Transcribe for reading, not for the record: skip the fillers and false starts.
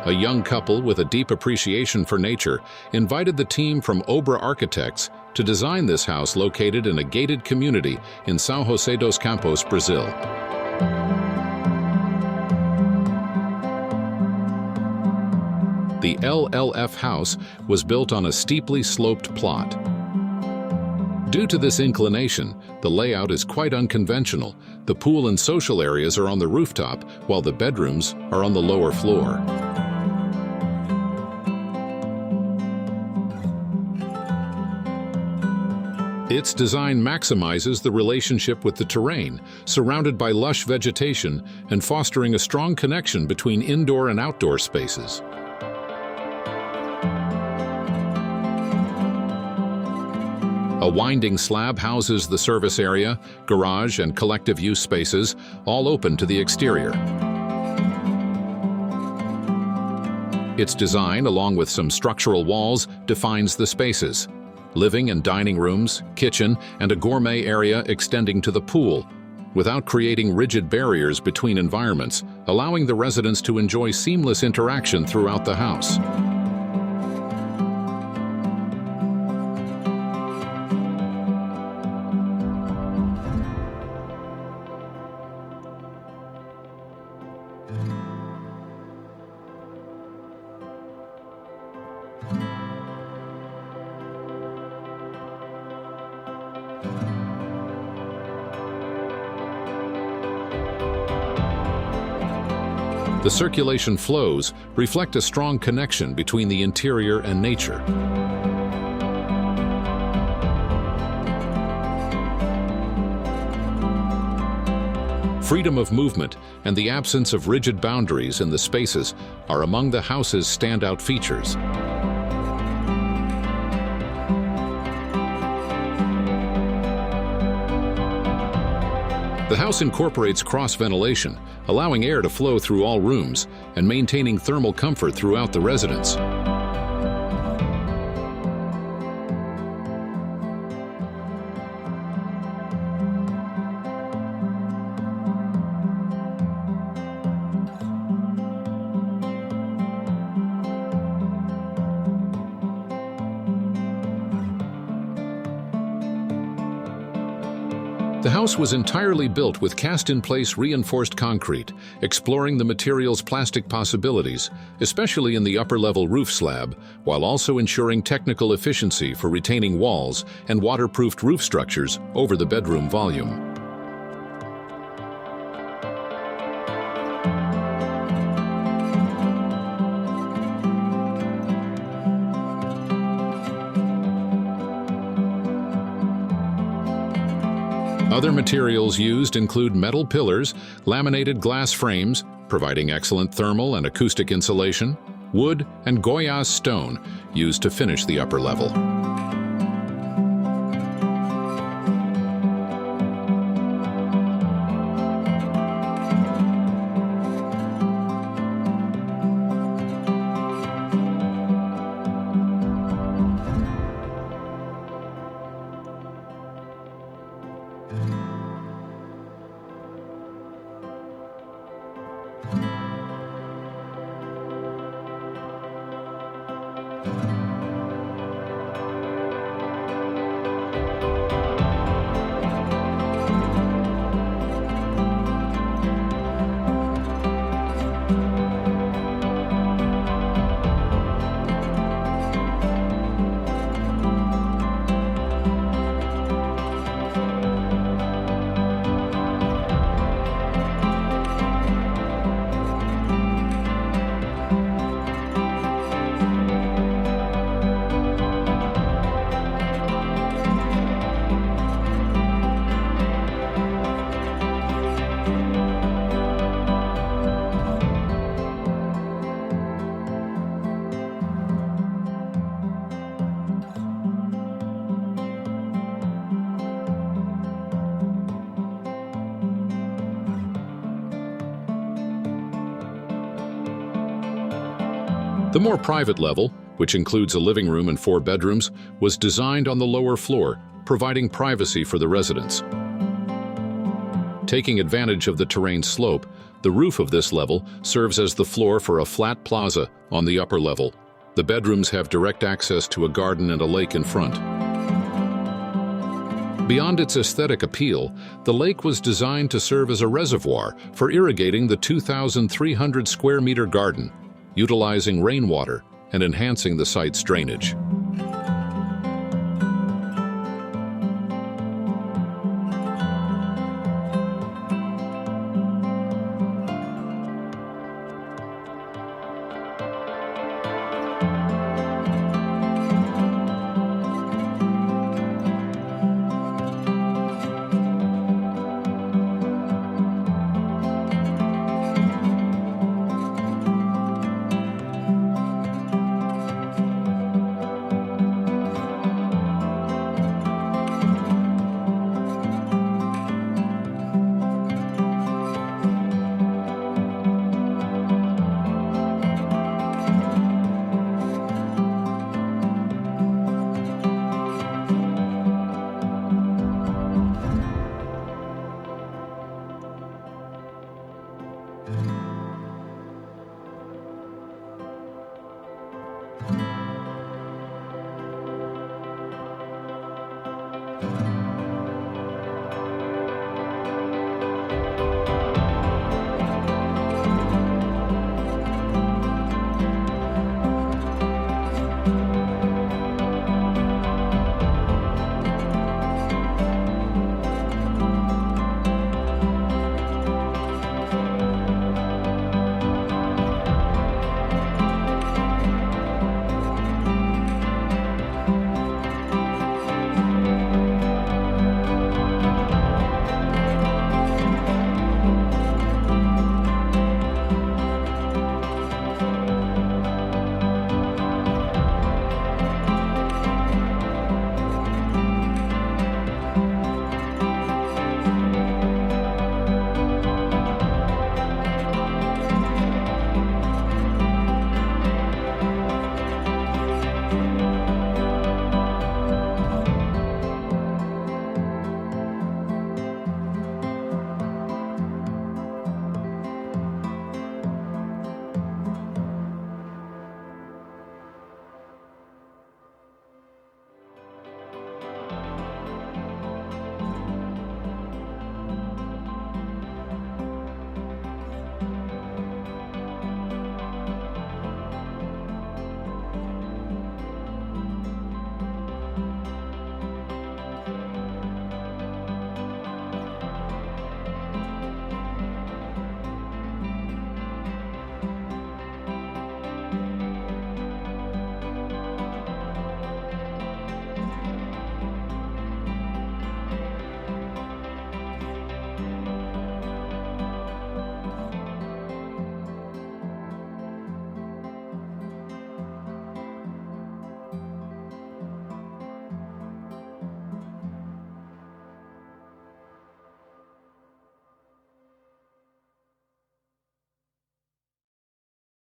a young couple with a deep appreciation for nature, invited the team from Obra Arquitetos to design this house located in a gated community in São José dos Campos, Brazil. The LLF House was built on a steeply sloped plot. Due to this inclination, the layout is quite unconventional. The pool and social areas are on the rooftop, while the bedrooms are on the lower floor. Its design maximizes the relationship with the terrain, surrounded by lush vegetation and fostering a strong connection between indoor and outdoor spaces. A winding slab houses the service area, garage, and collective use spaces, all open to the exterior. Its design, along with some structural walls, defines the spaces. Living and dining rooms, kitchen, and a gourmet area extending to the pool, without creating rigid barriers between environments, allowing the residents to enjoy seamless interaction throughout the house. The circulation flows reflect a strong connection between the interior and nature. Freedom of movement and the absence of rigid boundaries in the spaces are among the house's standout features. The house incorporates cross-ventilation, allowing air to flow through all rooms and maintaining thermal comfort throughout the residence. The house was entirely built with cast-in-place reinforced concrete, exploring the material's plastic possibilities, especially in the upper-level roof slab, while also ensuring technical efficiency for retaining walls and waterproofed roof structures over the bedroom volume. Other materials used include metal pillars, laminated glass frames, providing excellent thermal and acoustic insulation, wood, and Goiás stone, used to finish the upper level. The more private level, which includes a living room and 4 bedrooms, was designed on the lower floor, providing privacy for the residents. Taking advantage of the terrain slope, the roof of this level serves as the floor for a flat plaza on the upper level. The bedrooms have direct access to a garden and a lake in front. Beyond its aesthetic appeal, the lake was designed to serve as a reservoir for irrigating the 2,300 square meter garden, utilizing rainwater and enhancing the site's drainage.